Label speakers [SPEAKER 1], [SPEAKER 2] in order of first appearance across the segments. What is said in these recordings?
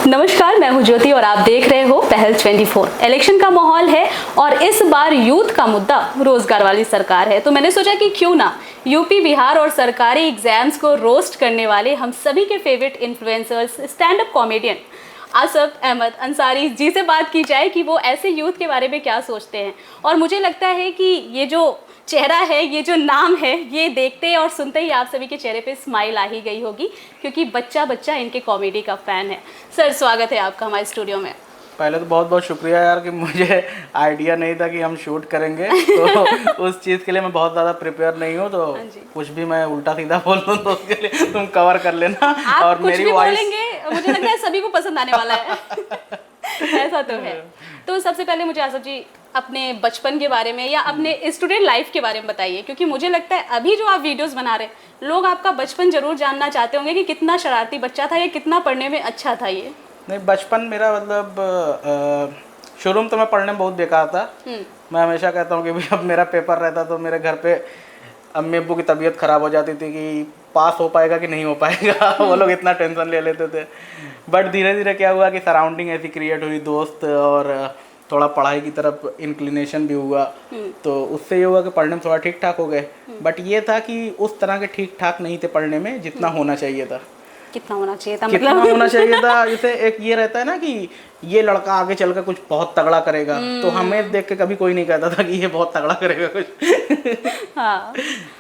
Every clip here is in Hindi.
[SPEAKER 1] नमस्कार, मैं हूं ज्योति और आप देख रहे हो पहल 24। इलेक्शन का माहौल है और इस बार यूथ का मुद्दा रोजगार वाली सरकार है, तो मैंने सोचा कि क्यों ना यूपी, बिहार और सरकारी एग्जाम्स को रोस्ट करने वाले हम सभी के favourite influencers, stand up comedian Asaf Ahmed Ansari ji से बात की जाए कि वो ऐसे यूथ के बारे में क्या सोचते हैं। और मुझे लगता है कि ये जो चेहरा है, ये जो नाम है, ये देखते और सुनते ही आप सभी के चेहरे पे स्माइल आ ही गई होगी, क्योंकि बच्चा बच्चा इनके कॉमेडी का फ़ैन है। सर, स्वागत है आपका हमारे स्टूडियो में।
[SPEAKER 2] पहले तो बहुत बहुत शुक्रिया यार कि मुझे आइडिया नहीं था कि हम शूट करेंगे, तो उस चीज़ के लिए मैं बहुत ज़्यादा प्रिपेयर नहीं हूँ, तो कुछ भी मैं उल्टा सीधा बोल दूँ तो उसके लिए तुम कवर कर लेना।
[SPEAKER 1] आप
[SPEAKER 2] और
[SPEAKER 1] कुछ
[SPEAKER 2] मेरी
[SPEAKER 1] भी
[SPEAKER 2] वॉइस
[SPEAKER 1] बोलेंगे, मुझे लगता है सभी को पसंद आने वाला है। ऐसा तो है। तो सबसे पहले मुझे आसफ जी अपने बचपन के बारे में या अपने स्टूडेंट लाइफ के बारे में बताइए, क्योंकि मुझे लगता है अभी जो आप वीडियोस बना रहे हैं, लोग आपका बचपन जरूर जानना चाहते होंगे कि कितना शरारती बच्चा था या कितना पढ़ने में अच्छा था ये।
[SPEAKER 2] नहीं, बचपन मेरा मतलब शुरू में तो मैं पढ़ने में बहुत बेकार था। मैं हमेशा कहता हूँ कि भाई अब मेरा पेपर रहता तो मेरे घर पे अम्मी अब्बू की तबीयत ख़राब हो जाती थी कि पास हो पाएगा कि नहीं हो पाएगा। वो लोग इतना टेंशन ले लेते थे। बट धीरे धीरे क्या हुआ कि सराउंडिंग ऐसी क्रिएट हुई, दोस्त और थोड़ा पढ़ाई की तरफ इंक्लिनेशन भी हुआ, तो उससे ये हुआ कि पढ़ने में थोड़ा ठीक ठाक हो गए। बट ये था कि उस तरह के ठीक ठाक नहीं थे पढ़ने में जितना होना चाहिए था।
[SPEAKER 1] कितना होना चाहिए था,
[SPEAKER 2] कितना
[SPEAKER 1] मतलब
[SPEAKER 2] होना चाहिए था, जैसे एक ये रहता है ना कि ये लड़का आगे चलकर कुछ बहुत तगड़ा करेगा, तो हमें देख के कभी कोई नहीं कहता था कि ये बहुत तगड़ा करेगा कुछ।
[SPEAKER 1] हाँ,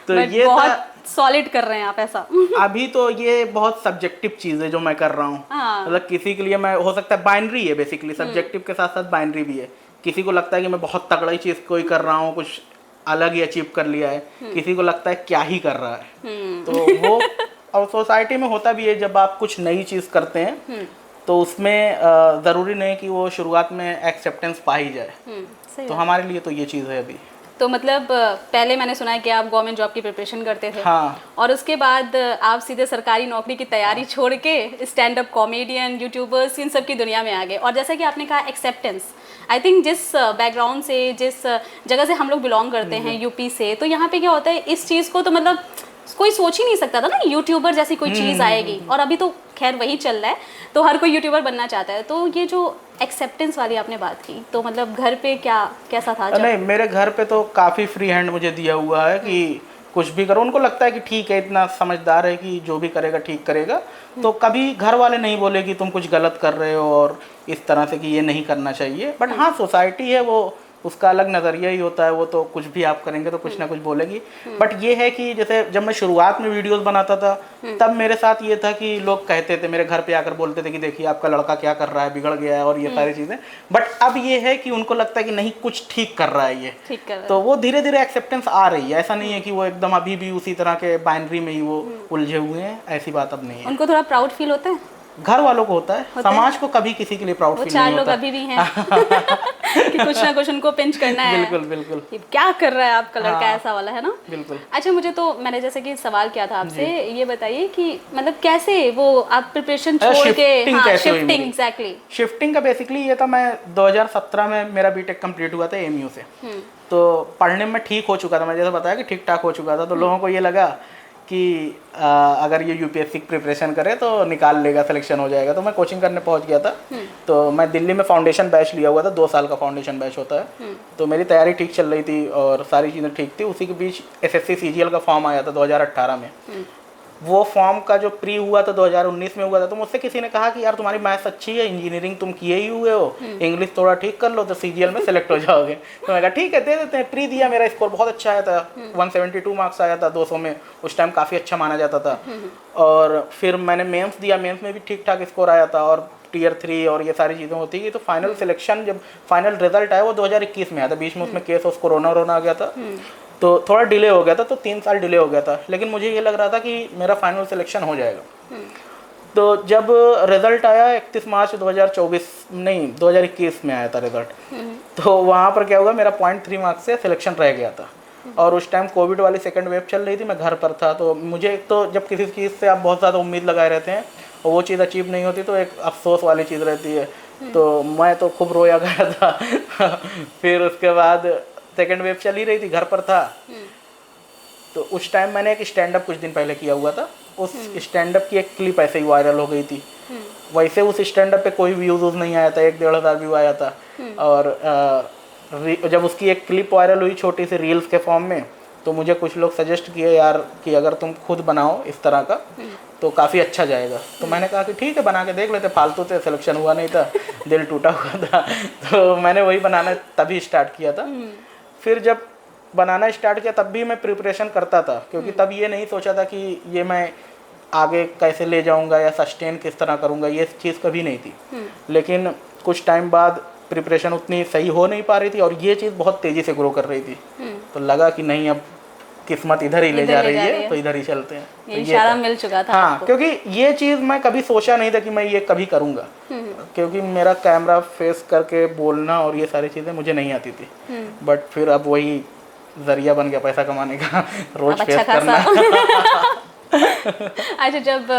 [SPEAKER 2] तो ये
[SPEAKER 1] बहुत सॉलिड कर रहे हैं आप ऐसा।
[SPEAKER 2] अभी तो ये बहुत सब्जेक्टिव चीज़ है जो मैं कर रहा हूँ। मतलब किसी के लिए मैं, हो सकता है बाइनरी है, बेसिकली सब्जेक्टिव के साथ साथ बाइनरी भी है। किसी को लगता है कि मैं बहुत तगड़ा ही चीज़ कोई कर रहा हूँ, कुछ अलग ही अचीव कर लिया है, किसी को लगता है क्या ही कर रहा है। तो वो और सोसाइटी में होता भी है, जब आप कुछ नई चीज़ करते हैं तो उसमें ज़रूरी नहीं कि वो शुरुआत में एक्सेप्टेंस पा ही जाए। तो हमारे लिए तो ये चीज़ है अभी।
[SPEAKER 1] तो मतलब पहले मैंने सुना है कि आप गवर्नमेंट जॉब की प्रिपरेशन करते थे।
[SPEAKER 2] हाँ।
[SPEAKER 1] और उसके बाद आप सीधे सरकारी नौकरी की तैयारी छोड़ के स्टैंड अप कॉमेडियन, यूट्यूबर्स, इन सब की दुनिया में आ गए। और जैसा कि आपने कहा एक्सेप्टेंस, आई थिंक जिस बैकग्राउंड से, जिस जगह से हम लोग बिलोंग करते हैं, यूपी से, तो यहाँ पे क्या होता है, इस चीज़ को तो मतलब कोई सोच ही नहीं सकता था ना यूट्यूबर जैसी कोई चीज़ आएगी। और अभी तो खैर वही चल रहा है, तो हर कोई यूट्यूबर बनना चाहता है। तो ये जो एक्सेप्टेंस वाली आपने बात की, तो मतलब घर पे कैसा था जब?
[SPEAKER 2] नहीं, मेरे घर पे तो काफ़ी फ्री हैंड मुझे दिया हुआ है कि कुछ भी करो। उनको लगता है कि ठीक है, इतना समझदार है कि जो भी करेगा ठीक करेगा। तो कभी घर वाले नहीं बोले कि तुम कुछ गलत कर रहे हो और इस तरह से कि ये नहीं करना चाहिए। बट हाँ, सोसाइटी है वो, उसका अलग नज़रिया ही होता है। वो तो कुछ भी आप करेंगे तो कुछ ना कुछ बोलेगी। बट ये है कि जैसे जब मैं शुरुआत में वीडियोस बनाता था, तब मेरे साथ ये था कि लोग कहते थे, मेरे घर पे आकर बोलते थे कि देखिए आपका लड़का क्या कर रहा है, बिगड़ गया है और ये सारी चीज़ें। बट अब ये है कि उनको लगता है कि नहीं, कुछ ठीक कर रहा है ये,
[SPEAKER 1] ठीक कर रहा है।
[SPEAKER 2] तो वो धीरे धीरे एक्सेप्टेंस आ रही है। ऐसा नहीं है कि वो एकदम अभी भी उसी तरह के बाइनरी में ही वो उलझे हुए हैं, ऐसी बात अब नहीं है।
[SPEAKER 1] उनको थोड़ा प्राउड फील होता है?
[SPEAKER 2] घर वालों को होता है, समाज को कभी किसी के लिए प्राउड फील नहीं होता।
[SPEAKER 1] वो 4 लोग अभी भी हैं कि कुछ ना कुछ उनको पिंच करना है।
[SPEAKER 2] बिल्कुल बिल्कुल।
[SPEAKER 1] ये क्या कर रहा है आपका लड़का,
[SPEAKER 2] हाँ,
[SPEAKER 1] ऐसा वाला है ना।
[SPEAKER 2] बिल्कुल।
[SPEAKER 1] अच्छा, मुझे तो मैंने जैसे कि सवाल किया था आपसे, ये बताइए कि मतलब कैसे वो आप प्रिपरेशन छोड़ के शिफ्टिंग एग्जैक्टली
[SPEAKER 2] शिफ्टिंग का बेसिकली ये था, मैं 2017 में मेरा बीटेक कंप्लीट हुआ था एएमयू से। तो पढ़ने में ठीक हो चुका था, मैं जैसे बताया कि ठीक ठाक हो चुका था। तो लोगों को ये लगा कि अगर ये यूपीएससी की प्रिपरेशन करे तो निकाल लेगा, सिलेक्शन हो जाएगा। तो मैं कोचिंग करने पहुंच गया था। तो मैं दिल्ली में फाउंडेशन बैच लिया हुआ था, 2 साल का फाउंडेशन बैच होता है। तो मेरी तैयारी ठीक चल रही थी और सारी चीज़ें ठीक थी। उसी के बीच एसएससी सीजीएल का फॉर्म आया था 2018 में। वो फॉर्म का जो प्री हुआ था 2019 में हुआ था। तो मुझसे किसी ने कहा कि यार तुम्हारी मैथ्स अच्छी है, इंजीनियरिंग तुम किए ही हुए हो, इंग्लिश थोड़ा ठीक कर लो तो सीजीएल में सेलेक्ट हो जाओगे। तो मैं कहा ठीक है, दे देते हैं। प्री दिया, मेरा स्कोर बहुत अच्छा आया था, 172 मार्क्स आया था 200 में। उस टाइम काफ़ी अच्छा माना जाता था। और फिर मैंने मेंस दिया, मेंस में भी ठीक ठाक स्कोर आया था और टियर 3 और ये सारी चीज़ें होती है। तो फाइनल सिलेक्शन, जब फाइनल रिजल्ट आया वो 2021 में आया था। बीच में उसमें केस और कोरोना आ गया था, तो थोड़ा डिले हो गया था। तो 3 साल डिले हो गया था। लेकिन मुझे ये लग रहा था कि मेरा फाइनल सिलेक्शन हो जाएगा। तो जब रिज़ल्ट आया 31 मार्च 2021 में आया था रिज़ल्ट। तो वहाँ पर क्या हुआ, मेरा 0.3 मार्क्स से सिलेक्शन रह गया था। और उस टाइम कोविड वाली सेकंड वेव चल रही थी, मैं घर पर था। तो मुझे एक तो जब किसी चीज़ से आप बहुत ज़्यादा उम्मीद लगाए रहते हैं और वो चीज़ अचीव नहीं होती तो एक अफसोस वाली चीज़ रहती है। तो मैं तो खूब रोया गया था। फिर उसके बाद सेकेंड वेव चल ही रही थी, घर पर था। तो उस टाइम मैंने एक स्टैंड अप कुछ दिन पहले किया हुआ था। उस स्टैंड अप की एक क्लिप ऐसे ही वायरल हो गई थी। वैसे उस स्टैंड अप पे कोई व्यूज नहीं आया था, 1-1.5 व्यू आया था। और जब उसकी एक क्लिप वायरल हुई छोटी सी रील्स के फॉर्म में, तो मुझे कुछ लोग सजेस्ट किए यार कि अगर तुम खुद बनाओ इस तरह का तो काफ़ी अच्छा जाएगा। तो मैंने कहा कि ठीक है बना के देख लेते, फालतू से सिलेक्शन हुआ नहीं था, दिल टूटा हुआ था, तो मैंने वही बनाना तभी स्टार्ट किया था। फिर जब बनाना स्टार्ट किया तब भी मैं प्रिपरेशन करता था, क्योंकि तब ये नहीं सोचा था कि ये मैं आगे कैसे ले जाऊंगा या सस्टेन किस तरह करूंगा, ये चीज़ कभी नहीं थी। लेकिन कुछ टाइम बाद प्रिपरेशन उतनी सही हो नहीं पा रही थी और ये चीज़ बहुत तेज़ी से ग्रो कर रही थी। तो लगा कि नहीं अब किस्मत इधर ही ले जा रही है, तो इधर ही चलते हैं।
[SPEAKER 1] ये इशारा मिल चुका था
[SPEAKER 2] हाँ
[SPEAKER 1] आपको।
[SPEAKER 2] क्योंकि ये चीज़ मैं कभी सोचा नहीं था कि मैं ये कभी करूँगा, क्योंकि मेरा कैमरा फेस करके बोलना और ये सारी चीज़ें मुझे नहीं आती थी। बट फिर अब वही जरिया बन गया पैसा कमाने का, रोज फेस करना।
[SPEAKER 1] अच्छा, जब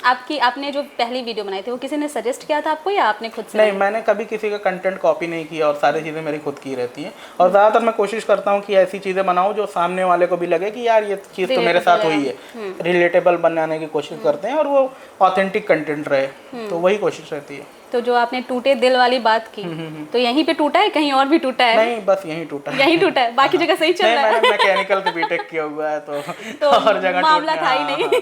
[SPEAKER 1] आपने जो पहली वीडियो बनाई थी वो किसी ने सजेस्ट किया था आपको या आपने खुद से?
[SPEAKER 2] नहीं, मैंने कभी किसी का कंटेंट कॉपी नहीं किया और सारी चीज़ें मेरी खुद की रहती हैं। और ज़्यादातर मैं कोशिश करता हूँ कि ऐसी चीज़ें बनाऊँ जो सामने वाले को भी लगे कि यार ये चीज़ तो मेरे साथ हुई है। रिलेटेबल बनाने की कोशिश करते हैं और वो ऑथेंटिक कंटेंट रहे, तो वही कोशिश रहती है।
[SPEAKER 1] तो जो आपने टूटे दिल वाली बात की, तो यहीं पे टूटा है, कहीं और भी टूटा है?
[SPEAKER 2] नहीं, बस यहीं टूटा है।
[SPEAKER 1] यहीं टूटा है, बाकी जगह सही चल रहा है?
[SPEAKER 2] मैंने मैकेनिकल से बीटेक किया हुआ है, तो और जगह
[SPEAKER 1] मामला था ही
[SPEAKER 2] हाँ,
[SPEAKER 1] नहीं।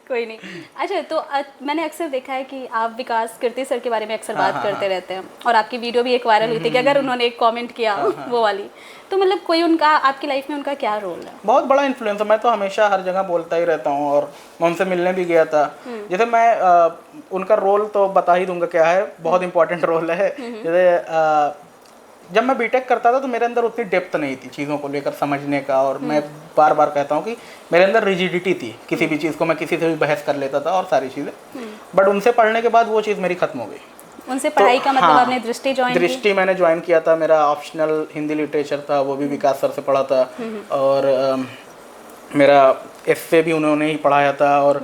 [SPEAKER 1] कोई नहीं। अच्छा, तो मैंने अक्सर देखा है कि आप विकास कीर्ति सर के बारे में अक्सर बात करते रहते हैं, और आपकी वीडियो भी एक वायरल हुई थी कि अगर उन्होंने एक कमेंट किया वो वाली, तो मतलब कोई उनका आपकी लाइफ में उनका क्या रोल है?
[SPEAKER 2] बहुत बड़ा इन्फ्लुएंस है। मैं तो हमेशा हर जगह बोलता ही रहता हूँ और मैं उनसे मिलने भी गया था। जैसे मैं उनका रोल तो बता ही दूंगा क्या है, बहुत इंपॉर्टेंट रोल है। जैसे जब मैं बीटेक करता था तो मेरे अंदर उतनी डेप्थ नहीं थी चीज़ों को लेकर समझने का, और मैं बार बार कहता हूँ कि मेरे अंदर रिजिडिटी थी, किसी भी चीज़ को मैं किसी से भी बहस कर लेता था और सारी चीज़ें। बट उनसे पढ़ने के बाद वो चीज़ मेरी खत्म हो गई।
[SPEAKER 1] उनसे पढ़ाई का मतलब
[SPEAKER 2] हाँ,
[SPEAKER 1] आपने दृष्टि ज्वाइन की?
[SPEAKER 2] दृष्टि मैंने ज्वाइन किया था। मेरा ऑप्शनल हिंदी लिटरेचर था, वो भी विकास सर से पढ़ा था। और मेरा एफए भी उन्होंने ही पढ़ाया था, और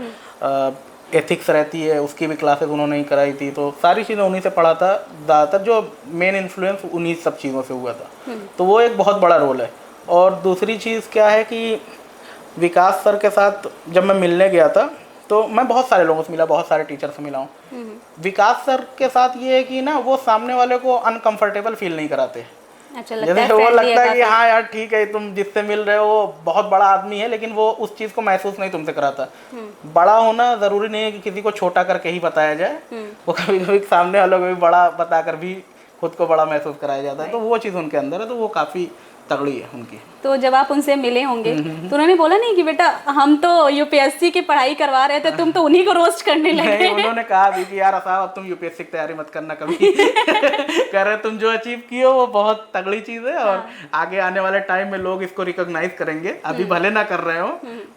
[SPEAKER 2] एथिक्स रहती है उसकी भी क्लासेस उन्होंने ही कराई थी। तो सारी चीज़ें उन्हीं से पढ़ा था। ज़्यादातर जो मेन इन्फ्लुएंस उन्हीं सब चीज़ों से हुआ था। तो वो एक बहुत बड़ा रोल है। और दूसरी चीज़ क्या है कि विकास सर के साथ जब मैं मिलने गया था तो मैं बहुत सारे लोगों से मिला, बहुत सारे टीचर से मिला हूँ। विकास सर के साथ ये है कि ना वो सामने वाले को अनकंफर्टेबल फील नहीं कराते।
[SPEAKER 1] अच्छा, लगता है
[SPEAKER 2] जैसे वो लगता है कि
[SPEAKER 1] काफी।
[SPEAKER 2] हाँ यार ठीक है, तुम जिससे मिल रहे हो वो बहुत बड़ा आदमी है, लेकिन वो उस चीज़ को महसूस नहीं तुमसे कराता। बड़ा होना ज़रूरी नहीं है कि किसी को छोटा करके ही बताया जाए। वो कभी कभी सामने वालों को भी बड़ा बताकर भी खुद को बड़ा महसूस कराया जाता है। तो वो चीज़ उनके अंदर है, तो वो काफ़ी तगड़ी है उनकी।
[SPEAKER 1] तो जब आप उनसे मिले होंगे तो उन्होंने बोला नहीं कि बेटा हम तो यूपीएससी की पढ़ाई करवा रहे थे, तुम तो उन्हीं को रोस्ट करने लगे?
[SPEAKER 2] नहीं, उन्होंने कहा भी कि यार साहब अब तुम यूपीएससी की तैयारी मत करना कभी। कह रहे तुम जो अचीव किए हो वो बहुत तगड़ी चीज़ है, और आगे आने वाले टाइम में लोग इसको रिकॉग्नाइज करेंगे। अभी भले ना कर रहे हो,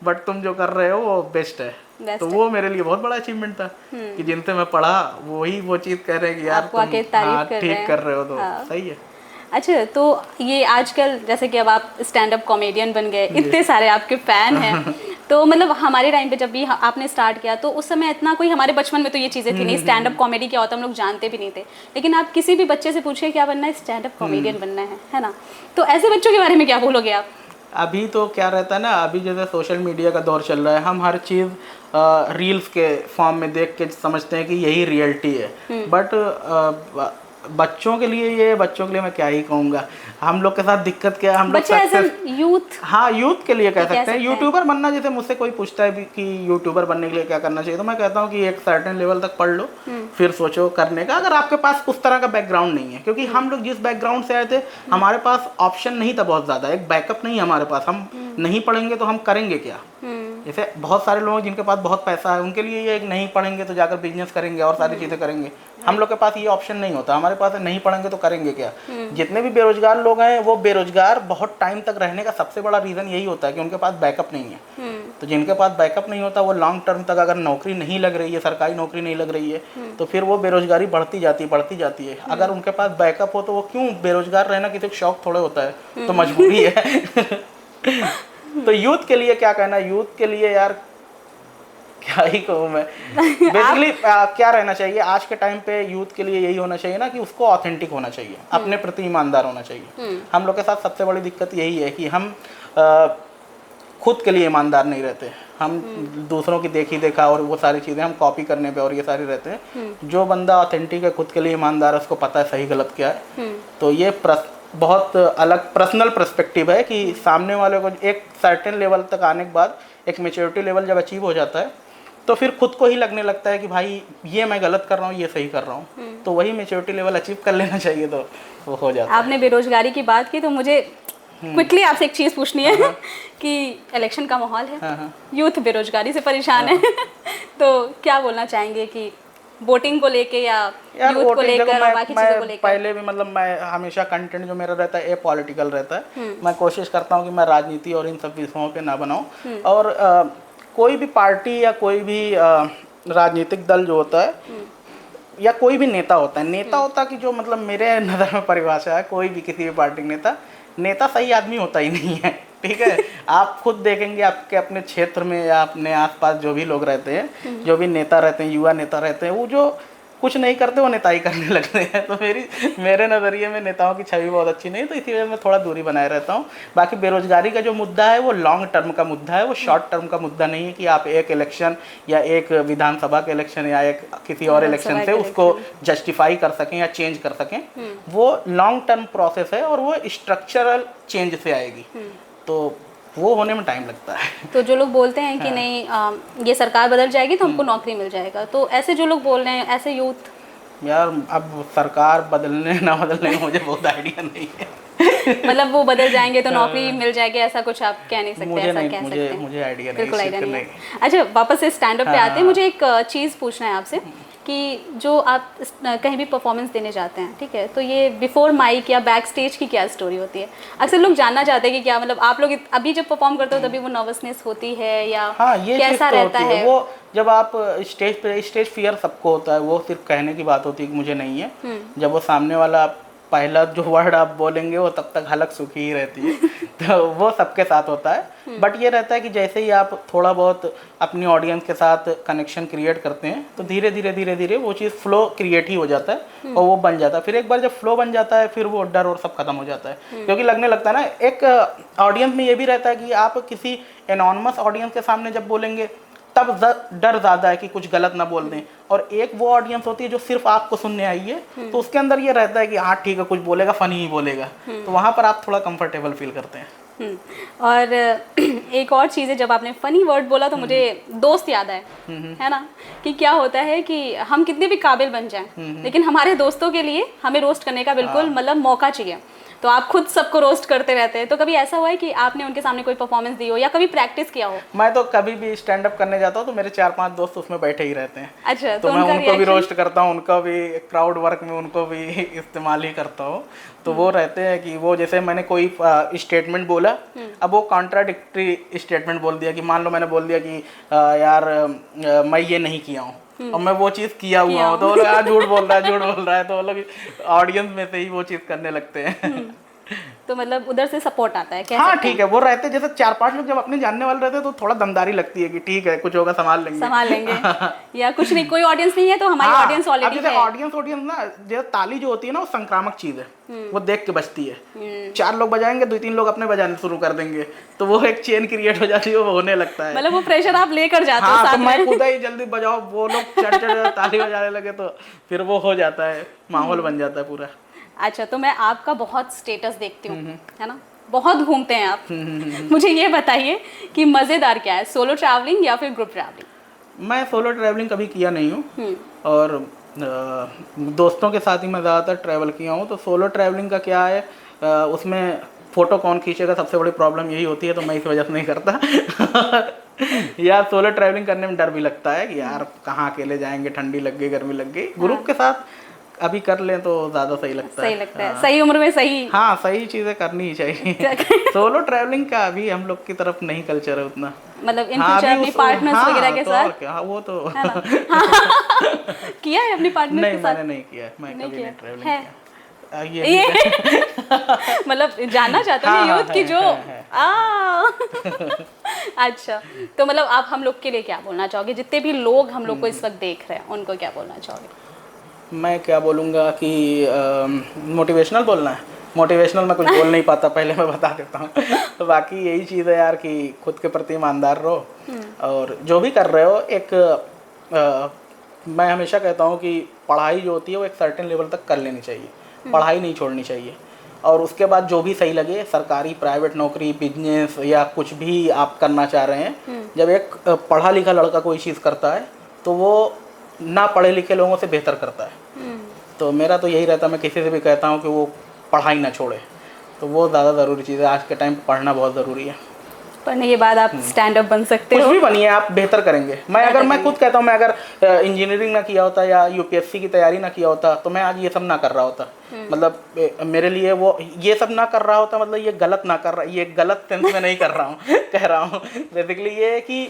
[SPEAKER 2] बट तुम जो कर रहे हो वो बेस्ट है। तो वो मेरे लिए बहुत बड़ा अचीवमेंट था कि जिनसे मैं पढ़ा वही वो चीज़ कह रहे हैं कि यार तुम ठीक कर रहे हो, तो सही है।
[SPEAKER 1] अच्छा, तो ये आजकल जैसे कि अब आप स्टैंड अप कॉमेडियन बन गए, इतने सारे आपके फैन हैं, तो मतलब हमारे टाइम पे जब भी आपने स्टार्ट किया तो उस समय इतना कोई, हमारे बचपन में तो ये चीज़ें थी नहीं, स्टैंड अप कॉमेडी क्या होता है हम लोग जानते भी नहीं थे। लेकिन आप किसी भी बच्चे से पूछिए क्या बनना है, स्टैंड अप कॉमेडियन बनना है ना? तो ऐसे बच्चों के बारे में क्या बोलोगे आप?
[SPEAKER 2] अभी तो क्या रहता है ना, अभी जैसे सोशल मीडिया का दौर चल रहा है, हम हर चीज़ रील्स के फॉर्म में देख के समझते हैं कि यही रियलिटी है। बट बच्चों के लिए मैं क्या ही कहूँगा, हम लोग के साथ दिक्कत क्या है, हम लोग सक्सेस,
[SPEAKER 1] यूथ,
[SPEAKER 2] हाँ यूथ के लिए कह सकते हैं। यूट्यूबर बनना, जैसे मुझसे कोई पूछता है कि यूट्यूबर बनने के लिए क्या करना चाहिए, तो मैं कहता हूँ कि एक सर्टेन लेवल तक पढ़ लो, फिर सोचो करने का, अगर आपके पास उस तरह का बैकग्राउंड नहीं है। क्योंकि हम लोग जिस बैकग्राउंड से आए थे, हमारे पास ऑप्शन नहीं था बहुत ज़्यादा, एक बैकअप नहीं है हमारे पास। हम नहीं पढ़ेंगे तो हम करेंगे क्या? जैसे बहुत सारे लोग जिनके पास बहुत पैसा है, उनके लिए ये नहीं पढ़ेंगे तो जाकर बिजनेस करेंगे और सारी चीज़ें करेंगे। हम लोग के पास ये ऑप्शन नहीं होता, हमारे पास नहीं पढ़ेंगे तो करेंगे क्या? जितने भी बेरोजगार लोग हैं वो बेरोजगार बहुत टाइम तक रहने का सबसे बड़ा रीज़न यही होता है कि उनके पास बैकअप नहीं है। तो जिनके पास बैकअप नहीं होता वो लॉन्ग टर्म तक अगर नौकरी नहीं लग रही है, सरकारी नौकरी नहीं लग रही है, तो फिर वो बेरोजगारी बढ़ती जाती है। अगर उनके पास बैकअप हो तो वो क्यों बेरोजगार रहना किसी को शौक थोड़े होता है, तो मजबूरी है। तो यूथ के लिए क्या कहना, यूथ के लिए यार क्या ही कहूँ मैं। बेसिकली क्या रहना चाहिए आज के टाइम पे यूथ के लिए, यही होना चाहिए ना कि उसको ऑथेंटिक होना चाहिए, अपने प्रति ईमानदार होना चाहिए। हम लोग के साथ सबसे बड़ी दिक्कत यही है कि हम खुद के लिए ईमानदार नहीं रहते। हम दूसरों की देखी देखा और वो सारी चीज़ें हम कॉपी करने पे और ये सारी रहते हैं। जो बंदा ऑथेंटिक है, खुद के लिए ईमानदार है, उसको पता है सही गलत क्या है। तो ये बहुत अलग पर्सनल पर्सपेक्टिव है कि सामने वाले को एक सर्टेन लेवल तक आने के बाद, एक मैच्योरिटी लेवल जब अचीव हो जाता है, तो फिर खुद को ही लगने लगता है कि भाई ये मैं गलत कर रहा हूँ, ये सही कर रहा हूँ। तो वही मैच्योरिटी लेवल अचीव कर लेना चाहिए, तो वो हो जाता है।
[SPEAKER 1] आपने बेरोजगारी की बात की तो मुझे क्विकली आपसे एक चीज़ पूछनी है कि इलेक्शन का माहौल है, यूथ बेरोजगारी से परेशान है तो क्या बोलना चाहेंगे कि वोटिंग को लेके या यूथ को लेकर और बाकी चीज़ों को लेकर?
[SPEAKER 2] पहले भी मतलब मैं हमेशा कंटेंट जो मेरा रहता है पॉलिटिकल रहता है। मैं कोशिश करता हूँ कि मैं राजनीति और इन सब विषयों पे ना बनाऊँ। और कोई भी पार्टी या कोई भी राजनीतिक दल जो होता है या कोई भी नेता होता है कि जो मतलब मेरे नज़र में परिभाषा है, कोई भी किसी भी पार्टी का नेता सही आदमी होता ही नहीं है। ठीक है, आप खुद देखेंगे आपके अपने क्षेत्र में या अपने आसपास जो भी लोग रहते हैं, जो भी नेता रहते हैं, युवा नेता रहते हैं, वो जो कुछ नहीं करते वो नेताई करने लगते हैं। तो मेरे नज़रिए में नेताओं की छवि बहुत अच्छी नहीं, तो इसी वजह से मैं थोड़ा दूरी बनाए रहता हूँ। बाकी बेरोजगारी का जो मुद्दा है वो लॉन्ग टर्म का मुद्दा है, वो शॉर्ट टर्म का मुद्दा नहीं है कि आप एक इलेक्शन या एक विधानसभा के इलेक्शन या एक किसी और इलेक्शन से उसको जस्टिफाई कर सकें या चेंज कर सकें। वो लॉन्ग टर्म प्रोसेस है और वो स्ट्रक्चरल चेंज से आएगी, तो वो होने में टाइम लगता है।
[SPEAKER 1] तो जो लोग बोलते हैं कि नहीं ये सरकार बदल जाएगी तो हमको नौकरी मिल जाएगा, तो ऐसे जो लोग बोल रहे हैं, ऐसे यूथ?
[SPEAKER 2] यार अब सरकार बदलने ना बदलने का मुझे बहुत आइडिया नहीं है।
[SPEAKER 1] मतलब वो बदल जाएंगे तो नौकरी मिल जाएगी, ऐसा कुछ आप कह नहीं सकते? ऐसा कह सकते हैं?
[SPEAKER 2] मुझे आइडिया नहीं,
[SPEAKER 1] बिल्कुल आइडिया नहीं है। अच्छा, वापस से स्टैंड अप पे आते हैं। मुझे एक चीज़ पूछना है आपसे कि जो आप कहीं भी परफॉर्मेंस देने जाते हैं, ठीक है, तो ये बिफोर माइक या बैक स्टेज की क्या स्टोरी होती है? अक्सर लोग जानना चाहते हैं कि क्या मतलब आप लोग अभी जब परफॉर्म करते हो तभी वो नर्वसनेस होती है या
[SPEAKER 2] ये
[SPEAKER 1] कैसा रहता है?
[SPEAKER 2] वो जब आप स्टेज फियर सबको होता है, वो सिर्फ कहने की बात होती है कि मुझे नहीं है। जब वो सामने वाला पहला जो वर्ड आप बोलेंगे वो तब तक हलक सूखी ही रहती है। तो वो सबके साथ होता है। बट ये रहता है कि जैसे ही आप थोड़ा बहुत अपनी ऑडियंस के साथ कनेक्शन क्रिएट करते हैं तो धीरे धीरे वो चीज़ फ्लो क्रिएट ही हो जाता है और वो बन जाता है। फिर एक बार जब फ्लो बन जाता है फिर वो डर और सब खत्म हो जाता है, क्योंकि लगने लगता है ना, एक ऑडियंस में ये भी रहता है कि आप किसी एनॉनिमस ऑडियंस के सामने जब बोलेंगे तब डर ज़्यादा है कि कुछ गलत ना बोल दें, और एक वो ऑडियंस होती है जो सिर्फ आपको सुनने आई है, तो उसके अंदर ये रहता है कि हाँ ठीक है, कुछ बोलेगा, फनी ही बोलेगा, तो वहाँ पर आप थोड़ा कंफर्टेबल फील करते हैं।
[SPEAKER 1] और एक और चीज़ है, जब आपने फनी वर्ड बोला तो मुझे दोस्त याद आए, है ना, कि क्या होता है कि हम कितने भी काबिल बन जाएं लेकिन हमारे दोस्तों के लिए हमें रोस्ट करने का बिल्कुल मतलब मौका चाहिए। तो आप खुद सबको रोस्ट करते रहते हैं, तो कभी ऐसा हुआ है कि आपने उनके सामने कोई परफॉर्मेंस दी हो या कभी प्रैक्टिस किया हो?
[SPEAKER 2] मैं तो कभी भी स्टैंड अप करने जाता हूँ तो मेरे 4-5 दोस्त उसमें बैठे ही रहते हैं।
[SPEAKER 1] अच्छा,
[SPEAKER 2] तो मैं उनको भी रोस्ट करता हूँ, उनका भी क्राउड वर्क में उनको भी इस्तेमाल ही करता हूँ। तो वो रहते हैं कि वो जैसे मैंने कोई स्टेटमेंट बोला, अब वो कॉन्ट्राडिक्टरी स्टेटमेंट बोल दिया कि मान लो मैंने बोल दिया कि यार मैं ये नहीं किया हूँ और मैं वो चीज़ किया हुआ हूँ, तो वो लोग यार झूठ बोल रहा है, तो वो लोग ऑडियंस में से ही वो चीज़ करने लगते हैं।
[SPEAKER 1] तो मतलब उधर से सपोर्ट आता है?
[SPEAKER 2] हाँ ठीक है, वो रहते हैं जैसे 4-5 लोग जब अपने जानने वाले रहते हैं तो थोड़ा दमदारी लगती है कि ठीक है कुछ होगा संभाल लेंगे
[SPEAKER 1] या कुछ नहीं, कोई ऑडियंस नहीं है तो हमारी ऑडियंस ऑलरेडी है।
[SPEAKER 2] ऑडियंस ना, जैसे ताली जो होती है ना वो संक्रामक चीज है, वो देख के बजती है। 4 लोग बजाएंगे, 2-3 लोग अपने बजाने शुरू कर देंगे, तो वो एक चेन क्रिएट हो जाती है, वो होने लगता है।
[SPEAKER 1] मतलब वो प्रेशर आप लेकर जाते हो साथ
[SPEAKER 2] में। मैं
[SPEAKER 1] में।
[SPEAKER 2] खुद ही जल्दी बजाओ, वो लोग चढ़ ताली बजाने लगे तो फिर वो हो जाता है, माहौल बन जाता है पूरा।
[SPEAKER 1] अच्छा, तो मैं आपका बहुत स्टेटस देखती हूँ, है ना, बहुत घूमते हैं आप। मुझे ये बताइए कि मज़ेदार क्या है, सोलो ट्रैवलिंग या फिर ग्रुप ट्रैवलिंग?
[SPEAKER 2] मैं सोलो ट्रैवलिंग कभी किया नहीं हूँ और दोस्तों के साथ ही मैं ज़्यादातर ट्रैवल किया हूँ। तो सोलो ट्रैवलिंग का क्या है, उसमें फ़ोटो कौन खींचेगा, सबसे बड़ी प्रॉब्लम यही होती है, तो मैं इस वजह से नहीं करता। यार सोलो ट्रैवलिंग करने में डर भी लगता है कि यार कहाँ अकेले जाएंगे, ठंडी लग गई, गर्मी लग गई। ग्रुप के साथ अभी कर लें तो ज़्यादा सही लगता है।
[SPEAKER 1] सही उम्र में सही,
[SPEAKER 2] हाँ सही चीज़ें करनी ही चाहिए। सोलो ट्रैवलिंग का अभी हम लोग की तरफ नहीं कल्चर है उतना,
[SPEAKER 1] मतलब इन फ्यूचर अपनी पार्टनर्स वगैरह के साथ
[SPEAKER 2] क्या वो तो
[SPEAKER 1] किया है अपनी पार्टनर के साथ?
[SPEAKER 2] मैंने नहीं किया, मैं कभी नहीं ट्रैवलिंग किया।
[SPEAKER 1] ये मतलब जानना चाहता हूँ यूथ की जो अच्छा, तो मतलब आप हम लोग के लिए क्या बोलना चाहोगे, जितने भी लोग हम लोग को इस वक्त देख रहे हैं उनको क्या बोलना चाहोगे?
[SPEAKER 2] मैं क्या बोलूँगा कि मोटिवेशनल बोलना है। मोटिवेशनल मैं कुछ बोल नहीं पाता, पहले मैं बता देता हूँ। तो बाकी यही चीज़ है यार कि खुद के प्रति ईमानदार रहो, और जो भी कर रहे हो मैं हमेशा कहता हूँ कि पढ़ाई जो होती है वो एक सर्टेन लेवल तक कर लेनी चाहिए, पढ़ाई नहीं छोड़नी चाहिए। और उसके बाद जो भी सही लगे, सरकारी, प्राइवेट नौकरी, बिजनेस या कुछ भी आप करना चाह रहे हैं, जब एक पढ़ा लिखा लड़का कोई चीज़ करता है तो वो ना पढ़े लिखे लोगों से बेहतर करता है। तो मेरा तो यही रहता है, मैं किसी से भी कहता हूँ कि वो पढ़ाई ना छोड़े, तो वो ज़्यादा ज़रूरी चीज़ है। आज के टाइम पढ़ना बहुत ज़रूरी है।
[SPEAKER 1] पढ़ने के बाद आप स्टैंड अप बन सकते
[SPEAKER 2] कुछ
[SPEAKER 1] हो,
[SPEAKER 2] भी बनिए, आप बेहतर करेंगे। मैं खुद कहता हूँ, मैं अगर इंजीनियरिंग ना किया होता या यूपीएससी की तैयारी ना किया होता तो मैं आज ये सब ना कर रहा होता। मतलब मेरे लिए वो ये सब ना कर रहा होता, मतलब ये गलत ना कर रहा, ये गलत सेंस में नहीं कर रहा हूँ कह रहा हूँ बेसिकली ये है कि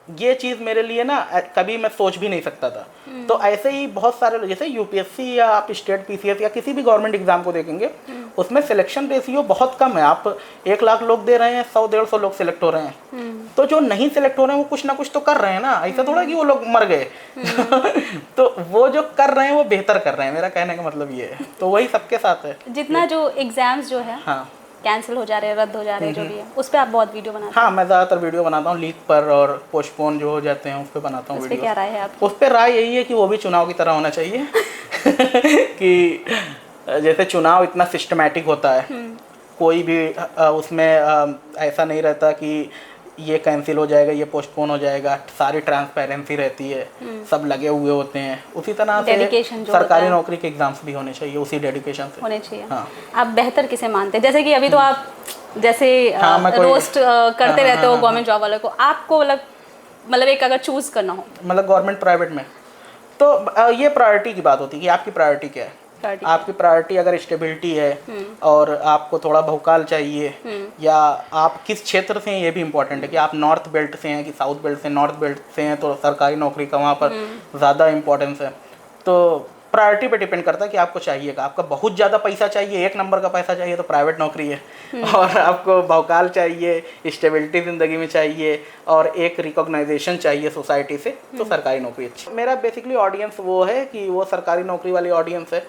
[SPEAKER 2] ये चीज़ मेरे लिए ना कभी मैं सोच भी नहीं सकता था। तो ऐसे ही बहुत सारे, जैसे यूपीएससी या आप स्टेट पीसीएस या किसी भी गवर्नमेंट एग्जाम को देखेंगे, उसमें सिलेक्शन रेशियो बहुत कम है। आप 1 लाख लोग दे रहे हैं, 100-150 लोग सिलेक्ट हो रहे हैं। तो जो नहीं सिलेक्ट हो रहे हैं वो कुछ ना कुछ तो कर रहे हैं ना, ऐसा थोड़ा कि वो लोग मर गए तो वो जो कर रहे हैं वो बेहतर कर रहे हैं, मेरा कहने का मतलब ये है। तो वही सबके साथ है।
[SPEAKER 1] जितना जो एग्जाम्स जो है
[SPEAKER 2] हाँ,
[SPEAKER 1] कैंसिल हो जा रहे हैं, रद्द हो जा रहे हैं, जो भी है उस पर आप बहुत वीडियो बनाते हैं।
[SPEAKER 2] हाँ, मैं ज़्यादातर वीडियो बनाता हूँ लीक पर, और पोस्टपोन जो हो जाते हैं उस पर बनाता हूँ
[SPEAKER 1] उस पे
[SPEAKER 2] वीडियो।
[SPEAKER 1] क्या राय है आपकी?
[SPEAKER 2] उस पर राय यही है कि वो भी चुनाव की तरह होना चाहिए कि जैसे चुनाव इतना सिस्टमैटिक होता है, कोई भी उसमें ऐसा नहीं रहता कि ये कैंसिल हो जाएगा, ये पोस्टपोन हो जाएगा, सारी ट्रांसपेरेंसी रहती है, सब लगे हुए होते हैं। उसी तरह से
[SPEAKER 1] Dedication जो
[SPEAKER 2] सरकारी नौकरी के एग्जाम्स भी होने चाहिए, उसी डेडिकेशन से
[SPEAKER 1] होने चाहिए।
[SPEAKER 2] हाँ।
[SPEAKER 1] आप बेहतर किसे मानते हैं? जैसे कि अभी तो आप जैसे
[SPEAKER 2] हाँ, मैं कोई-
[SPEAKER 1] रोस्ट करते रहते हो
[SPEAKER 2] हाँ।
[SPEAKER 1] गवर्नमेंट जॉब वालों को, आपको मतलब एक अगर चूज करना हो,
[SPEAKER 2] मतलब गवर्नमेंट प्राइवेट में, तो ये प्रायोरिटी की बात होती है कि आपकी प्रायोरिटी क्या है।
[SPEAKER 1] प्रायोरिटी
[SPEAKER 2] आपकी प्रायोरिटी अगर स्टेबिलिटी है और आपको थोड़ा बहुकाल चाहिए, या आप किस क्षेत्र से हैं ये भी इम्पोर्टेंट है कि आप नॉर्थ बेल्ट से हैं कि साउथ बेल्ट से। नॉर्थ बेल्ट से हैं तो सरकारी नौकरी का वहाँ पर ज़्यादा इम्पोर्टेंस है। तो प्रायोरिटी पे डिपेंड करता है कि आपको चाहिए का। आपका बहुत ज़्यादा पैसा चाहिए, 1 नंबर का पैसा चाहिए तो प्राइवेट नौकरी है, और आपको बहुकाल चाहिए, स्टेबिलिटी ज़िंदगी में चाहिए, और एक रिकॉग्नाइजेशन चाहिए सोसाइटी से, तो सरकारी नौकरी अच्छी। मेरा बेसिकली ऑडियंस वो है कि वो सरकारी नौकरी वाली ऑडियंस है,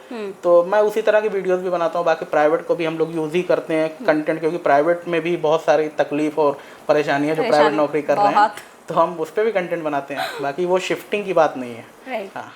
[SPEAKER 2] तो मैं उसी तरह की वीडियोस भी बनाता हूँ। बाकी प्राइवेट को भी हम लोग यूज़ ही करते हैं कंटेंट, क्योंकि प्राइवेट में भी बहुत सारी तकलीफ और परेशानियाँ जो प्राइवेट नौकरी कर रहे हैं, तो हम उस पर भी कंटेंट बनाते हैं। बाकी वो शिफ्टिंग की बात नहीं है।
[SPEAKER 1] राइट।
[SPEAKER 2] हाँ।